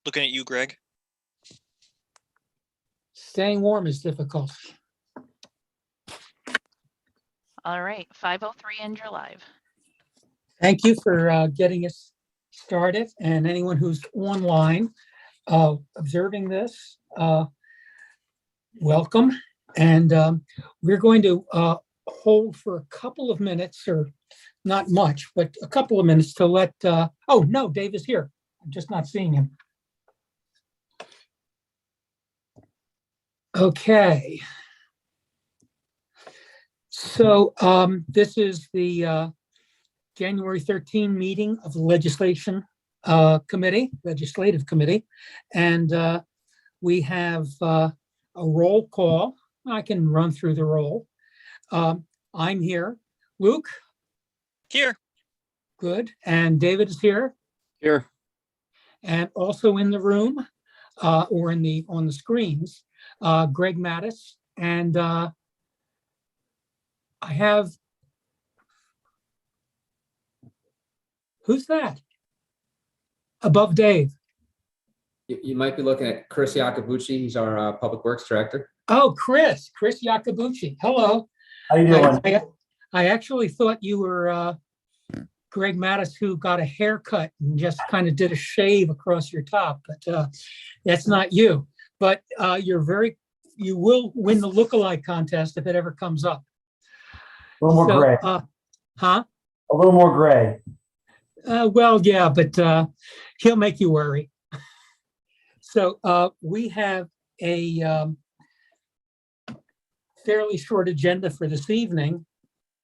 Looking at you, Greg. Staying warm is difficult. All right, 5:03 and you're live. Thank you for getting us started, and anyone who's online observing this, welcome. And we're going to hold for a couple of minutes, or not much, but a couple of minutes to let, oh no, Dave is here. I'm just not seeing him. Okay. So this is the January 13 meeting of the Legislative Committee, and we have a roll call. I can run through the roll. I'm here. Luke? Here. Good. And David is here. Here. And also in the room, or on the screens, Greg Mattis, and I have, who's that? Above Dave. You might be looking at Chris Iacobucci. He's our Public Works Director. Oh, Chris Iacobucci. Hello. How you doing? I actually thought you were Greg Mattis, who got a haircut and just kind of did a shave across your top, but that's not you. But you will win the lookalike contest if it ever comes up. A little more gray. Huh? A little more gray. Well, yeah, but he'll make you worry. So we have a fairly short agenda for this evening.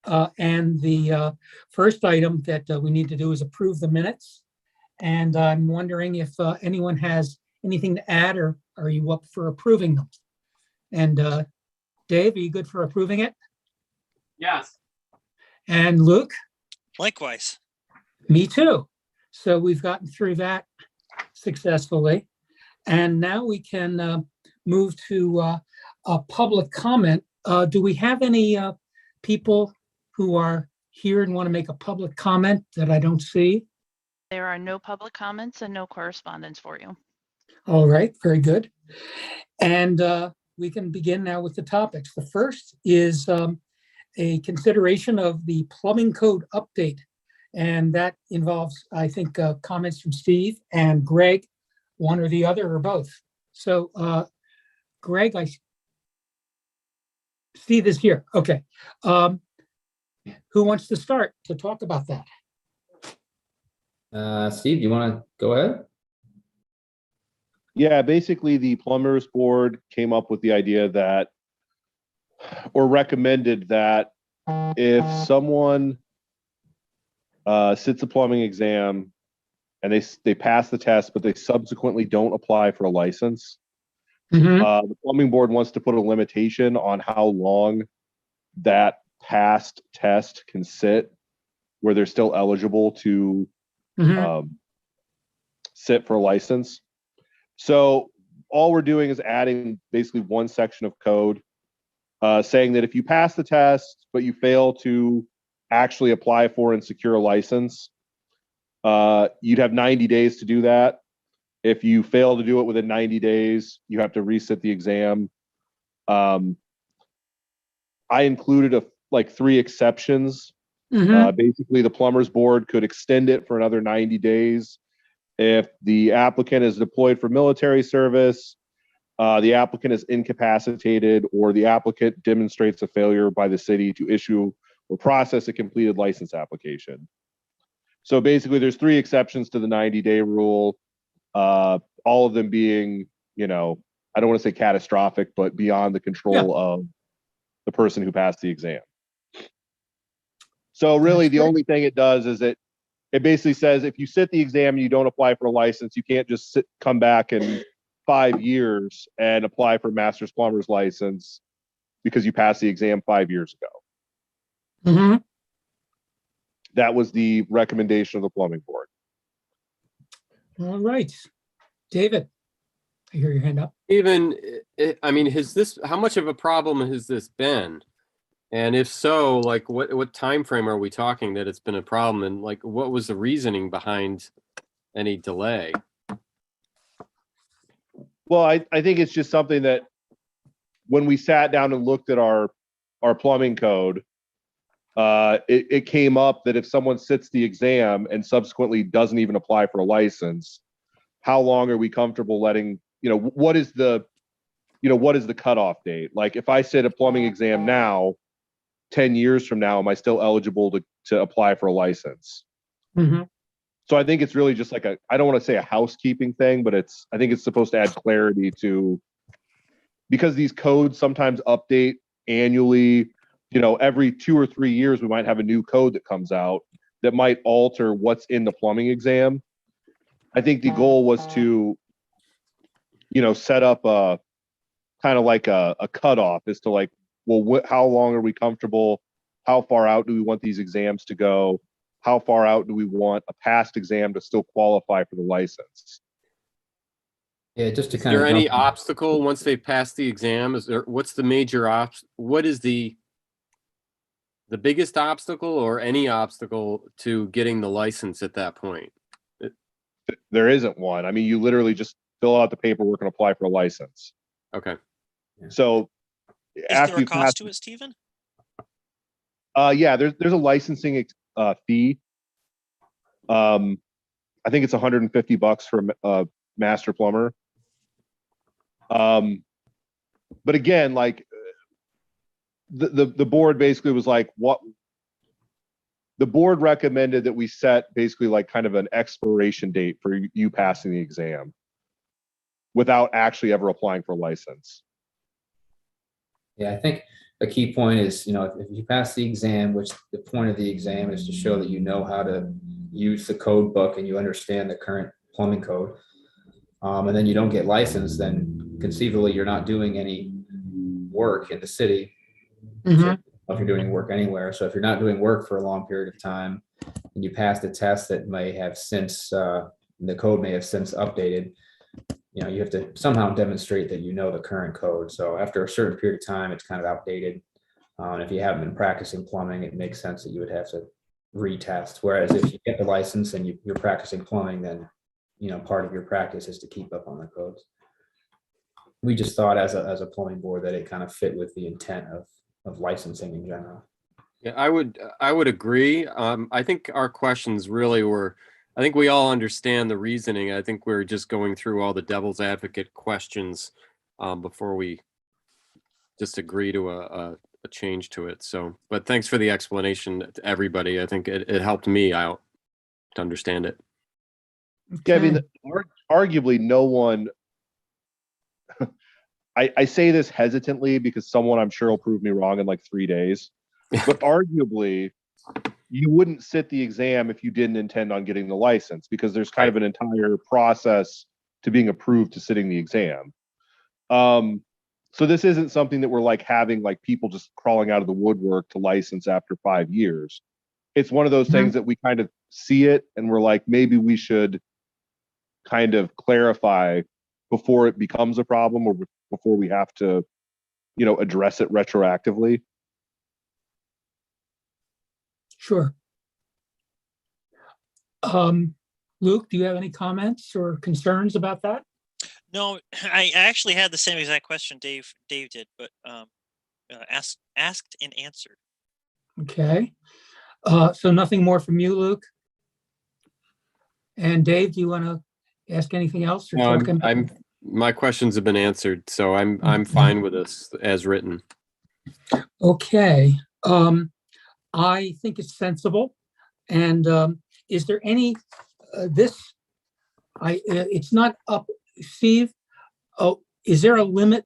And the first item that we need to do is approve the minutes. And I'm wondering if anyone has anything to add, or are you up for approving them? And Dave, are you good for approving it? Yes. And Luke? Likewise. Me too. So we've gotten through that successfully. And now we can move to a public comment. Do we have any people who are here and want to make a public comment that I don't see? There are no public comments and no correspondence for you. All right, very good. And we can begin now with the topics. The first is a consideration of the plumbing code update. And that involves, I think, comments from Steve and Greg, one or the other or both. So Greg, Steve is here. Okay. Who wants to start to talk about that? Steve, you want to go ahead? Yeah, basically the plumbers board came up with the idea that, or recommended that, if someone sits a plumbing exam and they pass the test, but they subsequently don't apply for a license, the plumbing board wants to put a limitation on how long that past test can sit, where they're still eligible to sit for a license. So all we're doing is adding basically one section of code saying that if you pass the test, but you fail to actually apply for and secure a license, you'd have 90 days to do that. If you fail to do it within 90 days, you have to resit the exam. I included like 3 exceptions. Basically, the plumbers board could extend it for another 90 days. If the applicant is deployed for military service, the applicant is incapacitated, or the applicant demonstrates a failure by the city to issue or process a completed license application. So basically, there's 3 exceptions to the 90-day rule, all of them being, I don't want to say catastrophic, but beyond the control of the person who passed the exam. So really, the only thing it does is it basically says if you sit the exam and you don't apply for a license, you can't just come back in 5 years and apply for a master's plumber's license because you passed the exam 5 years ago. That was the recommendation of the plumbing board. All right. David, I hear your hand up. Even, I mean, how much of a problem has this been? And if so, like what time frame are we talking that it's been a problem, and like what was the reasoning behind any delay? Well, I think it's just something that when we sat down and looked at our plumbing code, it came up that if someone sits the exam and subsequently doesn't even apply for a license, how long are we comfortable letting, what is the cutoff date? Like if I sit a plumbing exam now, 10 years from now, am I still eligible to apply for a license? Mhm. So I think it's really just like I don't want to say a housekeeping thing, but I think it's supposed to add clarity to, because these codes sometimes update annually, every 2 or 3 years, we might have a new code that comes out that might alter what's in the plumbing exam. I think the goal was to, set up a kind of like a cutoff as to like, well, how long are we comfortable? How far out do we want these exams to go? How far out do we want a past exam to still qualify for the license? Yeah, just to Is kind there of any obstacle once they pass the exam? What's the major what is the biggest obstacle or any obstacle to getting the license at that point? There isn't one. I mean, you literally just fill out the paperwork and apply for a license. Okay. So Is after there a you pass, cost to it, Stephen? yeah, there's a licensing fee. I think it's $150 for a master plumber. But again, like the board basically was like, what the board recommended that we set basically like kind of an expiration date for you passing the exam without actually ever applying for a license. Yeah, I think a key point is, if you pass the exam, which the point of the exam is to show that you know how to use the code book and you understand the current plumbing code, and then you don't get licensed, then conceivably you're not doing any work in the city. Mhm. If you're doing work anywhere. So if you're not doing work for a long period of time and you pass the test that may have since, the code may have since updated, you have to somehow demonstrate that you know the current code. So after a certain period of time, it's kind of outdated. And if you haven't been practicing plumbing, it makes sense that you would have to retest. Whereas if you get the license and you're practicing plumbing, then, part of your practice is to keep up on the codes. We just thought as a plumbing board that it kind of fit with the intent of licensing in general. Yeah, I would agree. I think our questions really were, I think we all understand the reasoning. I think we're just going through all the devil's advocate questions before we just agree to a change to it. So, but thanks for the explanation to everybody. I think it helped me out to understand it. Yeah, I mean, Okay. arguably no one, I say this hesitantly because someone I'm sure will prove me wrong in like 3 days, but arguably you wouldn't sit the exam if you didn't intend on getting the license, because there's kind of an entire process to being approved to sitting the exam. So this isn't something that we're like having like people just crawling out of the woodwork to license after 5 years. It's one of those things that we kind of see it and we're like, maybe we should kind of clarify before it becomes a problem or before we have to, address it retroactively. Sure. Luke, do you have any comments or concerns about that? No, I actually had the same exact question Dave did, but asked and answered. Okay. So nothing more from you, Luke? And Dave, do you want to ask anything else? Or No, talk about- my questions have been answered, so I'm fine with this as written. Okay. I think it's sensible. And is there any, it's not up, Steve, oh, is there a limit,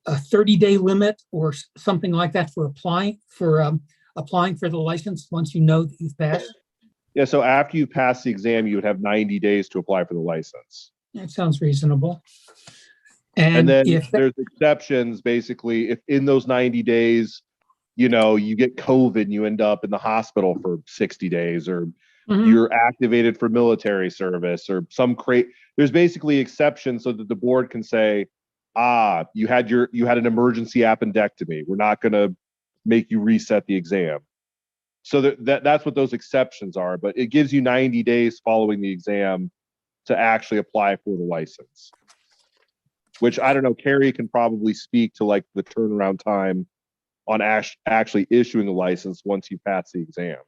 a 30-day limit or something like that for applying for the license once you know that you've passed? Yeah, so after you pass the exam, you would have 90 days to apply for the license. That sounds reasonable. And then if there's exceptions, basically, if in those 90 days, you get COVID and you end up in the hospital for 60 days, or you're activated for military service, or there's basically exceptions so that the board can say, you had an emergency appendectomy. We're not going to make you reset the exam. So that's what those exceptions are, but it gives you 90 days following the exam to actually apply for the license. which I don't know, Carrie can probably speak to like the turnaround time on actually issuing a license once you pass the exam.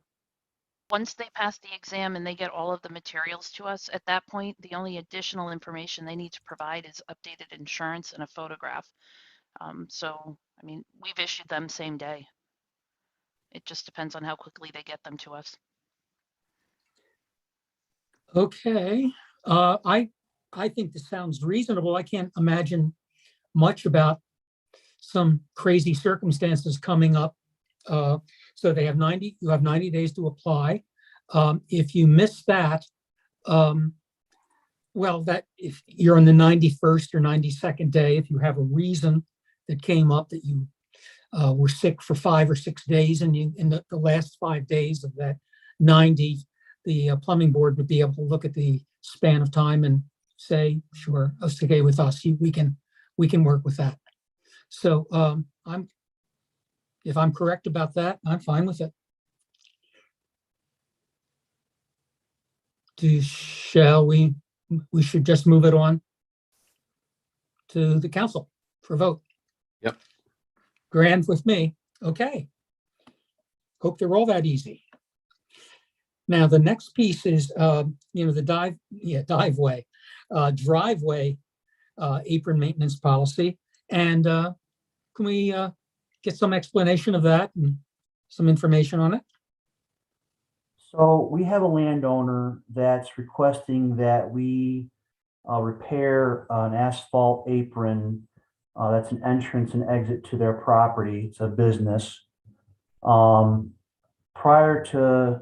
Once they pass the exam and they get all of the materials to us, at that point, the only additional information they need to provide is updated insurance and a photograph. So, I mean, we've issued them same day. It just depends on how quickly they get them to us. Okay, I think this sounds reasonable. I can't imagine much about some crazy circumstances coming up. So you have 90 days to apply. If you miss that, well, that if you're on the 91st or 92nd day, if you have a reason that came up that you were sick for 5 or 6 days, and you in the last 5 days of that 90, the plumbing board would be able to look at the span of time and say, sure, it's okay with us. We can work with that. So if I'm correct about that, I'm fine with it. Shall we should just move it on to the council for vote. Yep. Grand with me. Okay. Hope they're all that easy. Now, the next piece is, the driveway apron maintenance policy. And can we get some explanation of that and some information on it? So we have a landowner that's requesting that we repair an asphalt apron. That's an entrance and exit to their property. It's a business. Prior to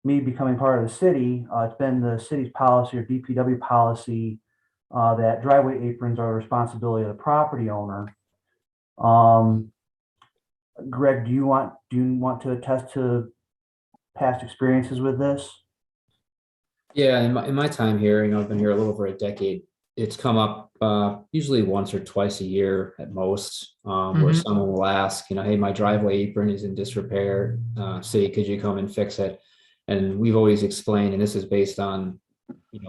me becoming part of the city, it's been the city's policy or DPW policy that driveway aprons are the responsibility of the property owner. Greg, do you want to attest to past experiences with this? Yeah, in my time here, I've been here a little over a decade. It's come up usually once or twice a year at most, where someone will ask, hey, my driveway apron is in disrepair. City, could you come and fix it? And we've always explained, and this is based on,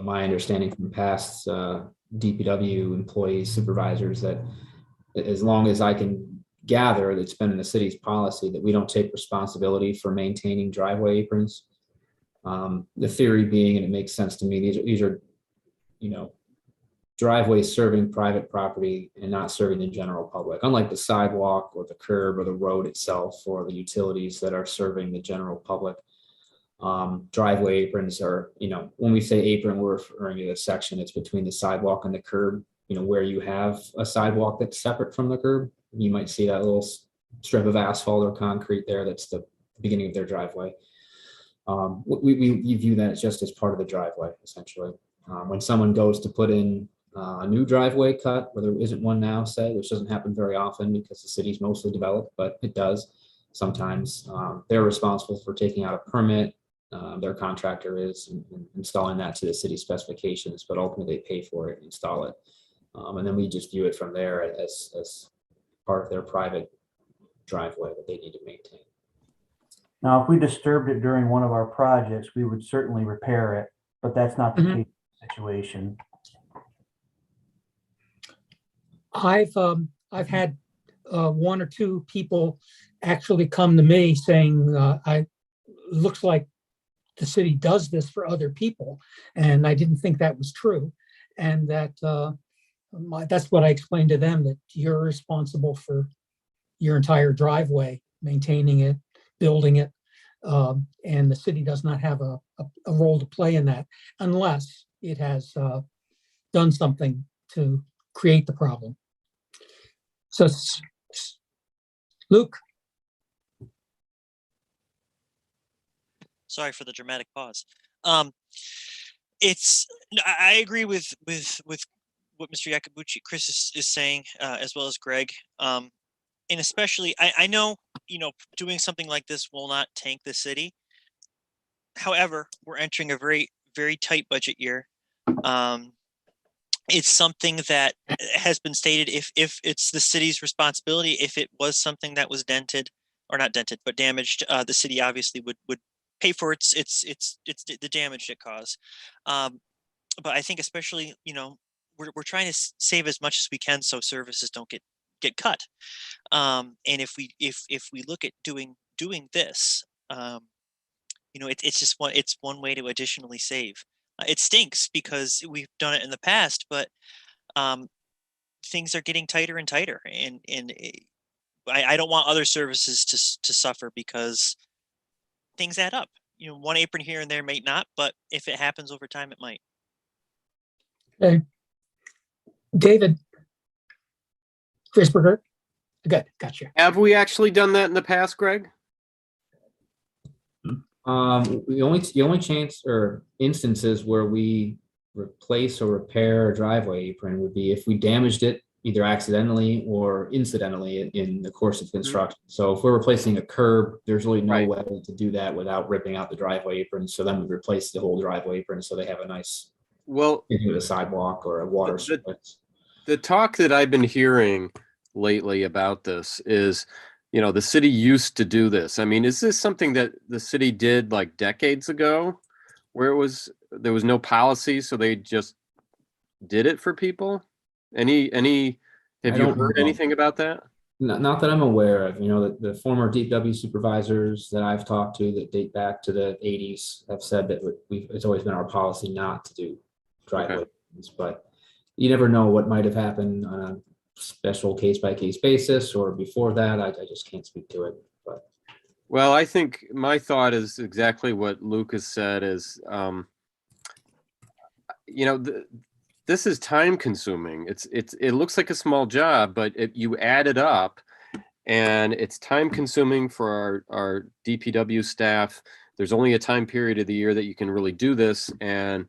my understanding from past DPW employees, supervisors, that as long as I can gather, it's been in the city's policy that we don't take responsibility for maintaining driveway aprons. The theory being, and it makes sense to me, these are driveways serving private property and not serving the general public, unlike the sidewalk or the curb or the road itself or the utilities that are serving the general public. Driveway aprons are, when we say apron, we're referring to the section that's between the sidewalk and the curb, where you have a sidewalk that's separate from the curb. You might see that little strip of asphalt or concrete there. That's the beginning of their driveway. We view that just as part of the driveway, essentially. When someone goes to put in a new driveway cut, where there isn't one now, say, which doesn't happen very often because the city's mostly developed, but it does sometimes, they're responsible for taking out a permit. Their contractor is and installing that to the city specifications, but ultimately they pay for it and install it. And then we just view it from there as part of their private driveway that they need to maintain. Now, if we disturbed it during one of our projects, we would certainly repair it, but that's not the case situation. I've had 1 or 2 people actually come to me saying, looks like the city does this for other people. And I didn't think that was true. And that that's what I explained to them, that you're responsible for your entire driveway, maintaining it, building it. And the city does not have a role to play in that unless it has done something to create the problem. So, Luke. Sorry for the dramatic pause. I agree with what Mr. Iacobucci, Chris is saying, as well as Greg. And especially, I know, doing something like this will not tank the city. However, we're entering a very, very tight budget year. It's something that has been stated, if it's the city's responsibility, if it was something that was dented, or not dented, but damaged, the city obviously would pay for it's the damage it caused. But I think especially, we're trying to save as much as we can so services don't get cut. And if we look at doing this, it's one way to additionally save. It stinks because we've done it in the past, but things are getting tighter and tighter, and I don't want other services to suffer because things add up. One apron here and there may not, but if it happens over time, it might. Okay. David Christopher, good, gotcha. Have we actually done that in the past, Greg? The only chance or instances where we replace or repair a driveway apron would be if we damaged it either accidentally or incidentally in the course of construction. So if we're replacing a curb, there's really no way to do that without ripping out the driveway apron. So then we replace the whole driveway apron so they have a nice into the sidewalk or a water service. The talk that I've been hearing lately about this is, the city used to do this. I mean, is this something that the city did like decades ago, where there was no policy, so they just did it for people? Have you heard anything about that? Not that I'm aware of. The former DPW supervisors that I've talked to that date back to the 80s have said that it's always been our policy not to do driveways, but you never know what might have happened on a special case-by-case basis or before that. I just can't speak to it. But well, I think my thought is exactly what Lucas said is, this is time consuming. It looks like a small job, but you add it up and it's time consuming for our DPW staff. There's only a time period of the year that you can really do this. And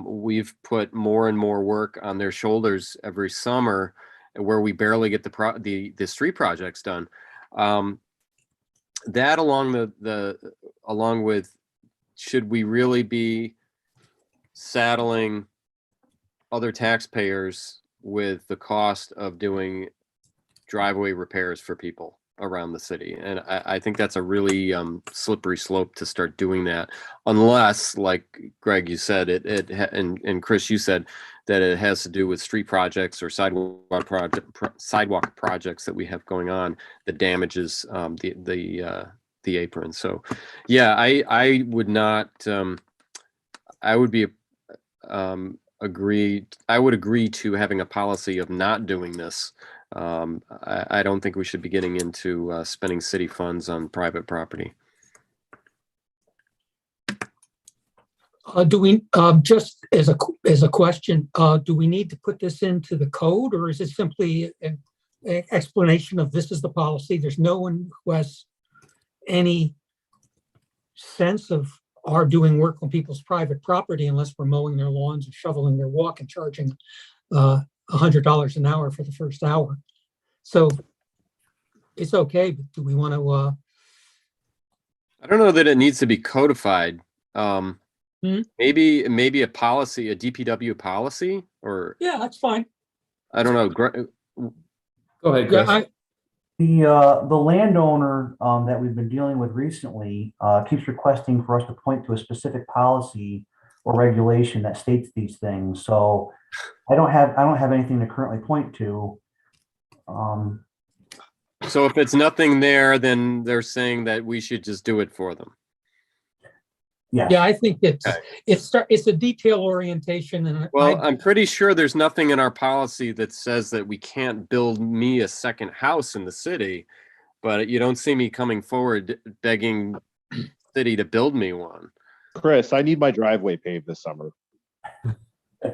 we've put more and more work on their shoulders every summer where we barely get the street projects done. That along with, should we really be saddling other taxpayers with the cost of doing driveway repairs for people around the city? And I think that's a really slippery slope to start doing that, unless, like Greg, you said, and Chris, you said that it has to do with street projects or sidewalk projects that we have going on that damages the apron. So, yeah, I would not. I would agree to having a policy of not doing this. I don't think we should be getting into spending city funds on private property. Do we, just as a question, do we need to put this into the code, or is it simply an explanation of this is the policy? There's no one who has any sense of our doing work on people's private property unless we're mowing their lawns and shoveling their walk and charging $100 an hour for the first hour. So it's okay, but do we want to? I don't know that it needs to be codified. Maybe a policy, a DPW policy, or Yeah, that's fine. I don't know. go ahead, Chris. Yeah, The landowner that we've been dealing with recently keeps requesting for us to point to a specific policy or regulation that states these things. So I don't have anything to currently point to. So if it's nothing there, then they're saying that we should just do it for them. Yeah, I think it's a detail orientation, and I'm pretty sure there's nothing in our policy that says that we can't build me a second house in the city, but you don't see me coming forward begging city to build me one. Chris, I need my driveway paved this summer.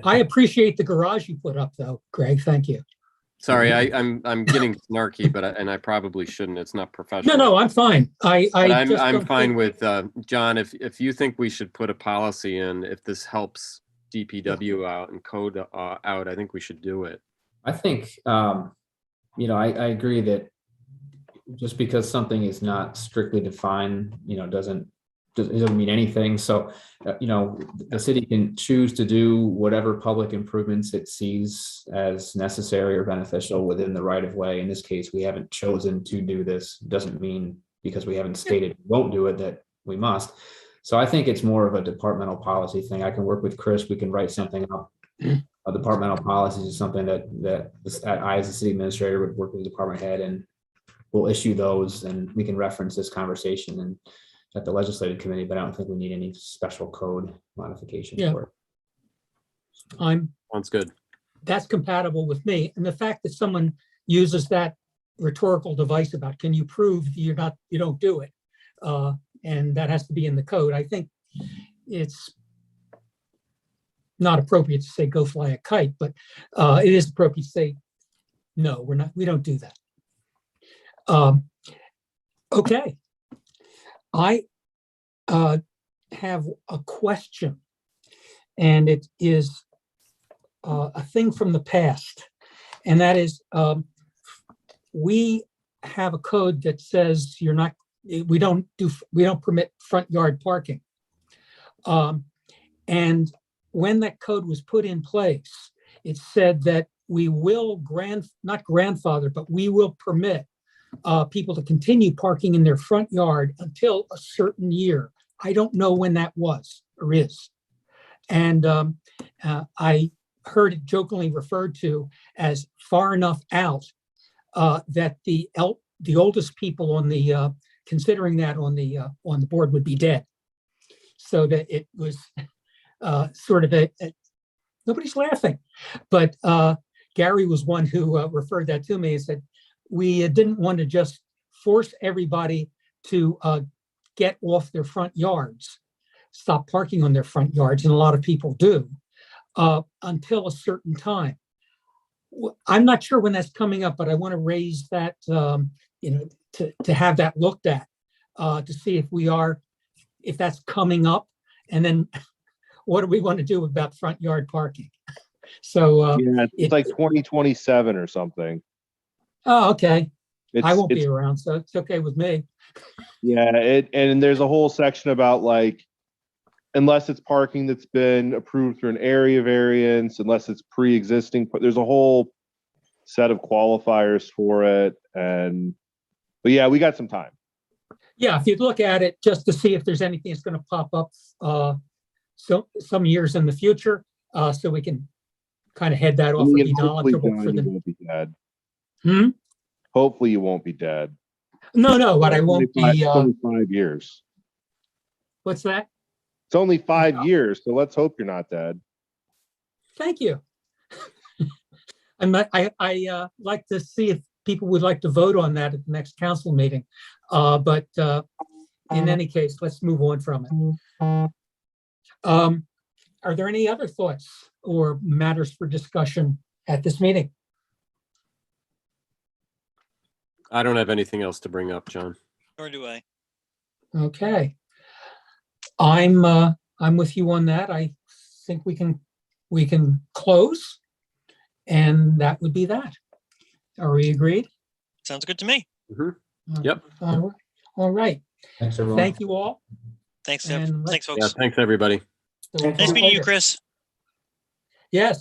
I appreciate the garage you put up, though, Greg. Thank you. Sorry, I'm getting snarky, but I probably shouldn't. It's not professional. No, I'm fine. I'm fine with John. If you think we should put a policy in, if this helps DPW out and code out, I think we should do it. I think I agree that just because something is not strictly defined, it doesn't mean anything. So, the city can choose to do whatever public improvements it sees as necessary or beneficial within the right of way. In this case, we haven't chosen to do this. Doesn't mean because we haven't stated we won't do it that we must. So I think it's more of a departmental policy thing. I can work with Chris. We can write something up departmental policies is something that I, as the city administrator, would work with the department head, and we'll issue those, and we can reference this conversation and at the legislative committee, but I don't think we need any special code modification Yeah. for it. Sounds good. That's compatible with me. And the fact that someone uses that rhetorical device about, can you prove you don't do it? And that has to be in the code. I think it's not appropriate to say go fly a kite, but it is appropriate to say, no, we don't do that. Okay. I have a question, and it is a thing from the past, and that is we have a code that says we don't permit front yard parking. And when that code was put in place, it said that we will not grandfather, but we will permit people to continue parking in their front yard until a certain year. I don't know when that was or is. And I heard it jokingly referred to as far enough out that the oldest people on the considering that on the board would be dead. So that it was sort of nobody's laughing, but Gary was one who referred that to me and said, we didn't want to just force everybody to get off their front yards, stop parking on their front yards, and a lot of people do, until a certain time. I'm not sure when that's coming up, but I want to raise that, to have that looked at, to see if that's coming up, and then what do we want to do about front yard parking? So yeah, it's like 2027 or something. Oh, okay. It's, I won't be around, so it's okay with me. Yeah, and there's a whole section about like, unless it's parking that's been approved through an area variance, unless it's pre-existing, but there's a whole set of qualifiers for it. But yeah, we got some time. Yeah, if you look at it just to see if there's anything that's going to pop up some years in the future, so we can kind of head that off or be knowledgeable for you the. won't be dead. Hmm? Hopefully you won't be dead. No, but I won't be. It's only 5 years. What's that? It's only 5 years, so let's hope you're not dead. Thank you. I like to see if people would like to vote on that at the next council meeting. But in any case, let's move on from it. Are there any other thoughts or matters for discussion at this meeting? I don't have anything else to bring up, John. Nor do I. Okay. I'm with you on that. I think we can close, and that would be that. Are we agreed? Sounds good to me. Yep. All right. Thanks, everyone. Thank you all. Thanks, And thanks, Yeah, folks. thanks, everybody. So we'll Nice talk meeting you, later. Chris. Yes.